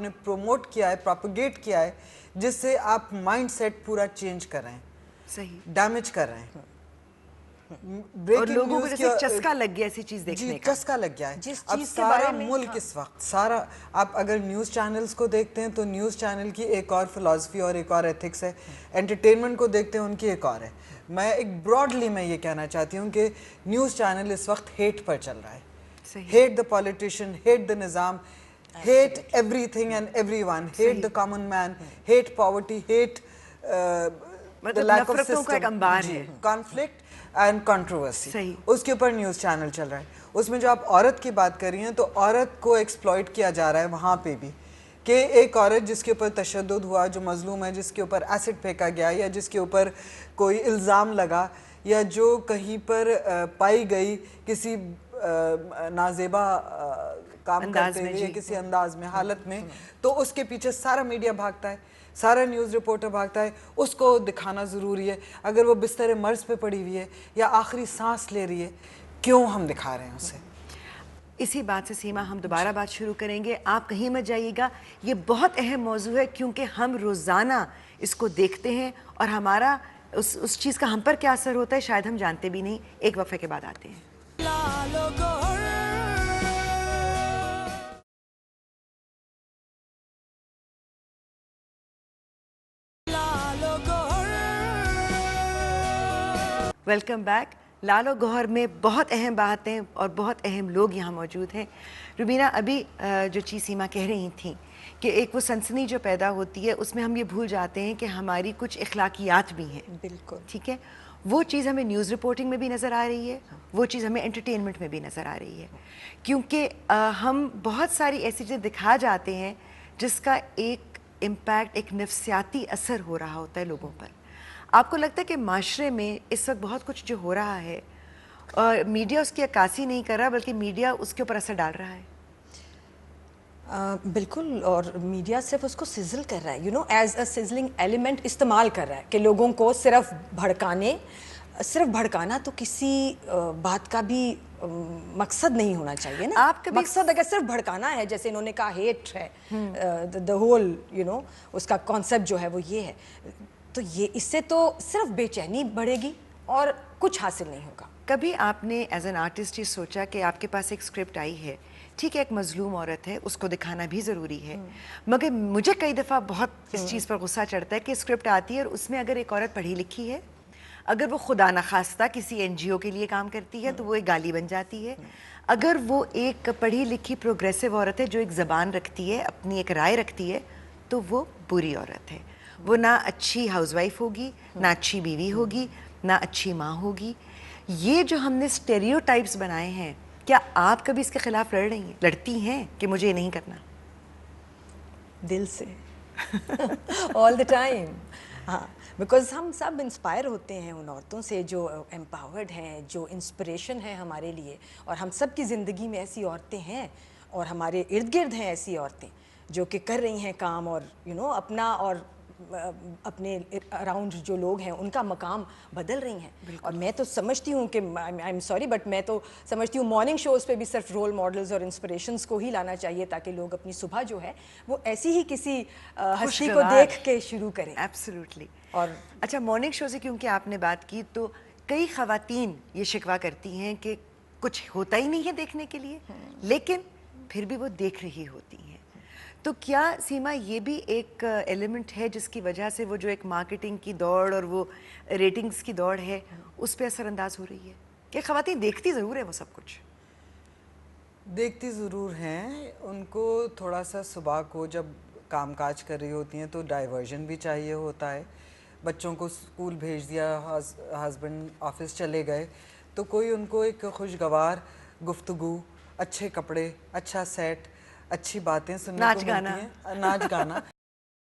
आपने प्रोमोट किया है, प्रोपगेट किया है, जिससे आप माइंड सेट पूरा चेंज कर रहे हैं, सही डैमेज कर रहे हैं। और लोगों को जैसे चस्का लग गया ऐसी चीज देखने का, चस्का लग गया है। जिस अब चीज के सारा बारे में मुल्क इस वक्त सारा, आप अगर न्यूज़ चैनल्स को देखते हैं तो न्यूज़ चैनल की एक और फिलॉसफी और एक और एथिक्स है, एंटरटेनमेंट को देखते हैं उनकी एक और है। मैं एक ब्रॉडली मैं ये कहना चाहती हूँ कि न्यूज़ चैनल इस वक्त हेट पर चल रहा है, hate the politician, hate the Nizam, hate everything and everyone, hate the common man, hate poverty, hate the lack of system, conflict and controversy. उसके ऊपर न्यूज़ चैनल चल रहा है। उसमें जो आप औरत की बात कर रही हैं, तो औरत को एक्सप्लॉइट किया जा रहा है वहाँ पे भी, कि एक औरत जिसके ऊपर तशद्दुद हुआ, जो मजलूम है, जिसके ऊपर एसिड फेंका गया या जिसके ऊपर कोई इल्ज़ाम लगा या जो कहीं पर पाई गई किसी नाजेबा काम करते हुए किसी अंदाज में, हालत में, तो उसके पीछे सारा मीडिया भागता है, सारा न्यूज़ रिपोर्टर भागता है, उसको दिखाना ज़रूरी है। अगर वो बिस्तर मर्ज पे पड़ी हुई है या आखिरी सांस ले रही है, क्यों हम दिखा रहे हैं उसे? इसी बात से सीमा हम दोबारा बात शुरू करेंगे, आप कहीं मत जाइएगा। ये बहुत अहम मौजू है क्योंकि हम रोज़ाना इसको देखते हैं और हमारा उस चीज़ का हम पर क्या असर होता है शायद हम जानते भी नहीं। एक वक्फे के बाद आते हैं। Welcome back. लालो गौहर में बहुत अहम बातें और बहुत अहम लोग यहाँ मौजूद हैं। रुबीना, अभी जो चीज़ सीमा कह रही थी कि एक वो सनसनी जो पैदा होती है उसमें हम ये भूल जाते हैं कि हमारी कुछ इखलाकियात भी हैं। बिल्कुल ठीक है, वो चीज़ हमें न्यूज़ रिपोर्टिंग में भी नज़र आ रही है, वो चीज़ हमें एंटरटेनमेंट में भी नज़र आ रही है, क्योंकि हम बहुत सारी ऐसी चीज़ें दिखा जाते हैं जिसका एक इम्पैक्ट, एक नफ्सियाती असर हो रहा होता है लोगों पर। आपको लगता है कि माशरे में इस वक्त बहुत कुछ जो हो रहा है और मीडिया उसकी अक्कासी नहीं कर रहा बल्कि मीडिया उसके ऊपर असर डाल रहा है? बिल्कुल, और मीडिया सिर्फ उसको सिजल कर रहा है, एज अ सिजलिंग एलिमेंट इस्तेमाल कर रहा है कि लोगों को सिर्फ भड़काना तो किसी बात का भी मकसद नहीं होना चाहिए ना। मकसद अगर सिर्फ भड़काना है, जैसे इन्होंने कहा हेट है, द होल उसका कॉन्सेप्ट जो है वो ये है, तो ये इससे तो सिर्फ बेचैनी बढ़ेगी और कुछ हासिल नहीं होगा। कभी आपने एज एन आर्टिस्ट ये सोचा कि आपके पास एक स्क्रिप्ट आई है, ठीक है, एक मजलूम औरत है, उसको दिखाना भी ज़रूरी है, मगर मुझे कई दफ़ा बहुत इस चीज़ पर गुस्सा चढ़ता है कि स्क्रिप्ट आती है और उसमें अगर एक औरत पढ़ी लिखी है, अगर वो खुदा न खास्ता किसी NGO के लिए काम करती है तो वो एक गाली बन जाती है। अगर वो एक पढ़ी लिखी प्रोग्रेसिव औरत है जो एक ज़बान रखती है, अपनी एक राय रखती है, तो वो बुरी औरत है। वो ना अच्छी हाउसवाइफ होगी, ना अच्छी बीवी होगी, ना अच्छी माँ होगी। ये जो हमने स्टेरियोटाइप्स बनाए हैं, क्या आप कभी इसके खिलाफ लड़ती हैं कि मुझे ये नहीं करना? दिल से ऑल द टाइम। हाँ, बिकॉज हम सब इंस्पायर होते हैं उन औरतों से जो एम्पावर्ड हैं, जो इंस्पिरेशन है हमारे लिए, और हम सब की ज़िंदगी में ऐसी औरतें हैं और हमारे इर्द गिर्द हैं ऐसी औरतें जो कि कर रही हैं काम और अपना और अपने अराउंड जो लोग हैं उनका मकाम बदल रही हैं। और मैं तो समझती हूँ कि आई एम सॉरी बट मैं तो समझती हूँ मॉर्निंग शोज़ पे भी सिर्फ रोल मॉडल्स और इंस्पिरेशंस को ही लाना चाहिए ताकि लोग अपनी सुबह जो है वो ऐसी ही किसी हस्ती को देख के शुरू करें। एब्सोल्युटली। और अच्छा, मॉर्निंग शो से क्योंकि आपने बात की, तो कई ख़वातीन ये शिकवा करती हैं कि कुछ होता ही नहीं है देखने के लिए, लेकिन फिर भी वो देख रही होती हैं। तो क्या सीमा ये भी एक एलिमेंट है जिसकी वजह से वो जो एक मार्केटिंग की दौड़ और वो रेटिंग्स की दौड़ है उस पर असरअंदाज हो रही है कि ख़वातीन देखती ज़रूर है, वो सब कुछ देखती ज़रूर हैं, उनको थोड़ा सा सुबह को जब कामकाज कर रही होती हैं तो डाइवर्जन भी चाहिए होता है। बच्चों को स्कूल भेज दिया, हस्बैंड ऑफिस चले गए, तो कोई उनको एक खुशगवार गुफ्तगू, अच्छे कपड़े, अच्छा सेट, अच्छी बातें सुनने को मिलती हैं, नाच गाना